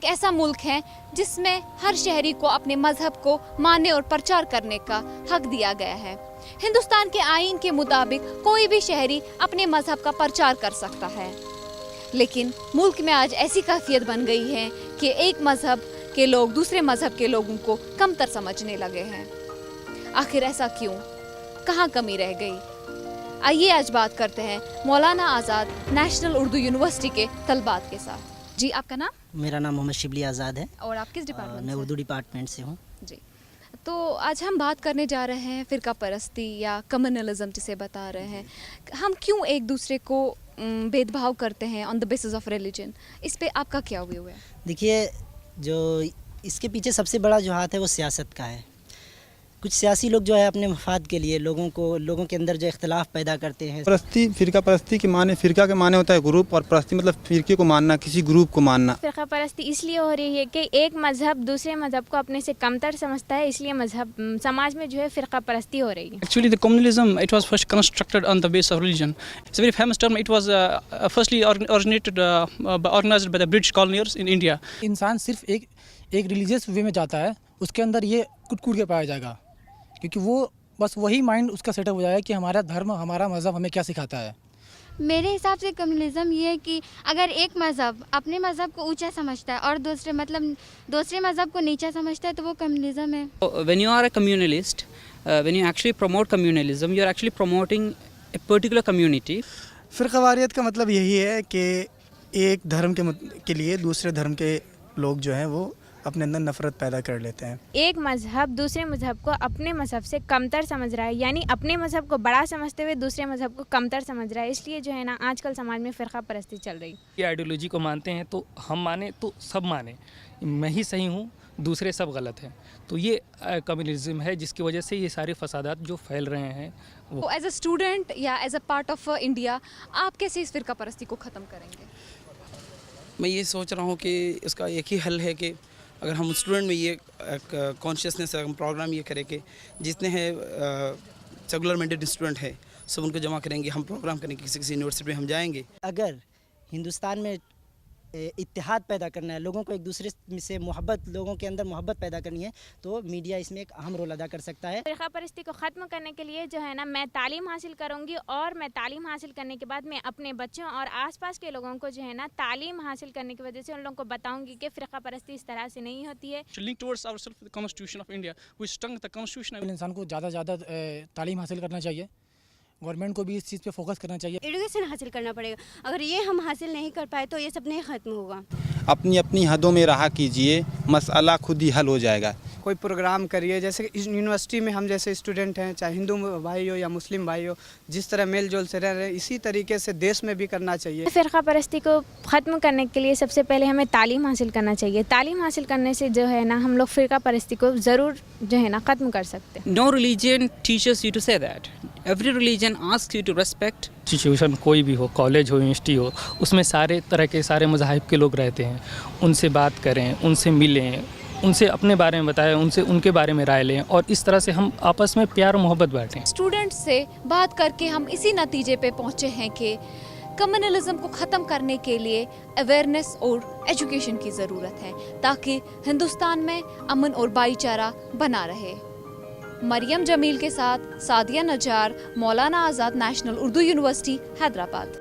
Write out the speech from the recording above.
ایک ایسا ملک ہے جس میں ہر شہری کو اپنے مذہب کو ماننے اور پرچار کرنے کا حق دیا گیا ہے۔ ہندوستان کے آئین کے مطابق کوئی بھی شہری اپنے مذہب کا پرچار کر سکتا ہے، لیکن ملک میں آج ایسی کیفیت بن گئی ہے کہ ایک مذہب کے لوگ دوسرے مذہب کے لوگوں کو کمتر سمجھنے لگے ہیں۔ آخر ایسا کیوں؟ کہاں کمی رہ گئی؟ آئیے آج بات کرتے ہیں مولانا آزاد نیشنل اردو یونیورسٹی کے طلباء کے ساتھ۔ جی، آپ کا نام؟ میرا نام محمد شبلی آزاد ہے اور آپ کس ڈپارٹمنٹ میں سے؟ اردو ڈپارٹمنٹ سے ہوں۔ جی، تو آج ہم بات کرنے جا رہے ہیں فرقہ پرستی یا کمیونلزم جسے بتا رہے ہیں۔ ہم کیوں ایک دوسرے کو بھید بھاؤ کرتے ہیں آن دا بیسس آف ریلیجن؟ اس پہ آپ کا کیا ویو ہے؟ دیکھیے، جو اس کے پیچھے سب سے بڑا جو ہاتھ ہے وہ سیاست کا ہے۔ کچھ سیاسی لوگ جو ہے اپنے مفاد کے لیے لوگوں کے اندر جو اختلاف پیدا کرتے ہیں۔ فرقہ پرستی کے معنی، فرقہ کے معنی ہوتا ہے گروپ، اور پرستی مطلب فرقے کو ماننا، کسی گروپ کو ماننا۔ فرقہ پرستی اس لیے ہو رہی ہے کہ ایک مذہب دوسرے مذہب کو اپنے سے کمتر سمجھتا ہے، اس لیے سماج میں جو ہے فرقہ پرستی ہو رہی ہے۔ Actually, the communalism, it was first constructed on the basis of religion. It's a very famous term. It was firstly organized by the British coloniers in India. انسان صرف ایک ریلیجیس وے میں جاتا ہے، اس کے اندر یہ کٹ کے پایا جائے گا، کیونکہ وہ بس وہی مائنڈ اس کا سیٹ اپ ہو جائے گا کہ ہمارا دھرم، ہمارا مذہب ہمیں کیا سکھاتا ہے۔ میرے حساب سے کمیونزم یہ ہے کہ اگر ایک مذہب اپنے مذہب کو اونچا سمجھتا ہے اور دوسرے مذہب کو نیچا سمجھتا ہے تو وہ کمیونزم ہے۔ When you are a communalist, when you actually promote communalism, you are actually promoting a particular community. فرقہ واریت کا مطلب یہی ہے کہ ایک دھرم کے لیے دوسرے دھرم کے لوگ جو ہیں وہ اپنے اندر نفرت پیدا کر لیتے ہیں۔ ایک مذہب دوسرے مذہب کو اپنے مذہب سے کمتر سمجھ رہا ہے، یعنی اپنے مذہب کو بڑا سمجھتے ہوئے دوسرے مذہب کو کمتر سمجھ رہا ہے، اس لیے جو ہے نا آج کل سماج میں فرقہ پرستی چل رہی ہے۔ یہ آئیڈیالوجی کو مانتے ہیں تو ہم مانیں تو سب مانیں، میں ہی صحیح ہوں دوسرے سب غلط ہیں، تو یہ کمیونزم ہے جس کی وجہ سے یہ سارے فسادات جو پھیل رہے ہیں وہ۔ ایز اے اسٹوڈنٹ یا as a part of India, آپ کیسے اس فرقہ پرستی کو ختم کریں گے؟ میں یہ سوچ رہا ہوں کہ اس کا ایک ہی حل ہے کہ اگر ہم اسٹوڈنٹ میں یہ کانشیسنیس پروگرام یہ کریں کہ جتنے ہیں سیکولر مائنڈیڈ اسٹوڈنٹ ہیں سب ان کو جمع کریں گے، ہم پروگرام کریں گے، کسی یونیورسٹی میں ہم جائیں گے۔ اگر ہندوستان میں اتحاد پیدا کرنا ہے، لوگوں کو ایک دوسرے سے لوگوں کے اندر محبت پیدا کرنی ہے، تو میڈیا اس میں ایک اہم رول ادا کر سکتا ہے۔ فرقہ پرستی کو ختم کرنے کے لیے جو ہے نا میں تعلیم حاصل کروں گی، اور میں تعلیم حاصل کرنے کے بعد میں اپنے بچوں اور آس پاس کے لوگوں کو جو ہے نا تعلیم حاصل کرنے کی وجہ سے ان لوگوں کو بتاؤں گی کہ فرقہ پرستی اس طرح سے نہیں ہوتی ہے۔ Link towards ourselves with the Constitution of India, which stung the Constitution. انسان کو زیادہ سے زیادہ تعلیم حاصل کرنا چاہیے، گورنمنٹ کو بھی اس چیز پہ فوکس کرنا چاہیے۔ ایجوکیشن حاصل کرنا پڑے گا، اگر یہ ہم حاصل نہیں کر پائے تو یہ سب نہیں ختم ہوگا۔ اپنی اپنی حدوں میں رہا کیجئے، مسئلہ خود ہی حل ہو جائے گا۔ کوئی پروگرام کریے، جیسے یونیورسٹی میں ہم جیسے اسٹوڈنٹ ہیں، چاہے ہندو بھائی ہو یا مسلم بھائی ہو، جس طرح میل جول سے رہ رہے ہیں اسی طریقے سے دیش میں بھی کرنا چاہیے۔ فرقہ پرستی کو ختم کرنے کے لیے سب سے پہلے ہمیں تعلیم حاصل کرنا چاہیے۔ تعلیم حاصل کرنے سے جو ہے نا ہم لوگ فرقہ پرستی کو ضرور جو ہے نا ختم کر سکتے ہیں۔ No religion teaches you to say that. Every religion asks you to respect. Institution کوئی بھی ہو، کالج ہو، یونیورسٹی ہو، اس میں سارے طرح کے سارے مذاہب کے لوگ رہتے ہیں، ان سے بات کریں، ان سے ملیں، ان سے اپنے بارے میں بتائیں، ان کے بارے میں رائے لیں، اور اس طرح سے ہم آپس میں پیار و محبت بانٹیں۔ اسٹوڈنٹ سے بات کر کے ہم اسی نتیجے پہ پہنچے ہیں کہ کمیونلزم کو ختم کرنے کے لیے اویئرنیس اور ایجوکیشن کی ضرورت ہے، تاکہ ہندوستان میں امن اور بھائی چارہ بنا رہے۔ مریم جمیل کے ساتھ سعدیہ نجار، مولانا آزاد نیشنل اردو یونیورسٹی، حیدرآباد۔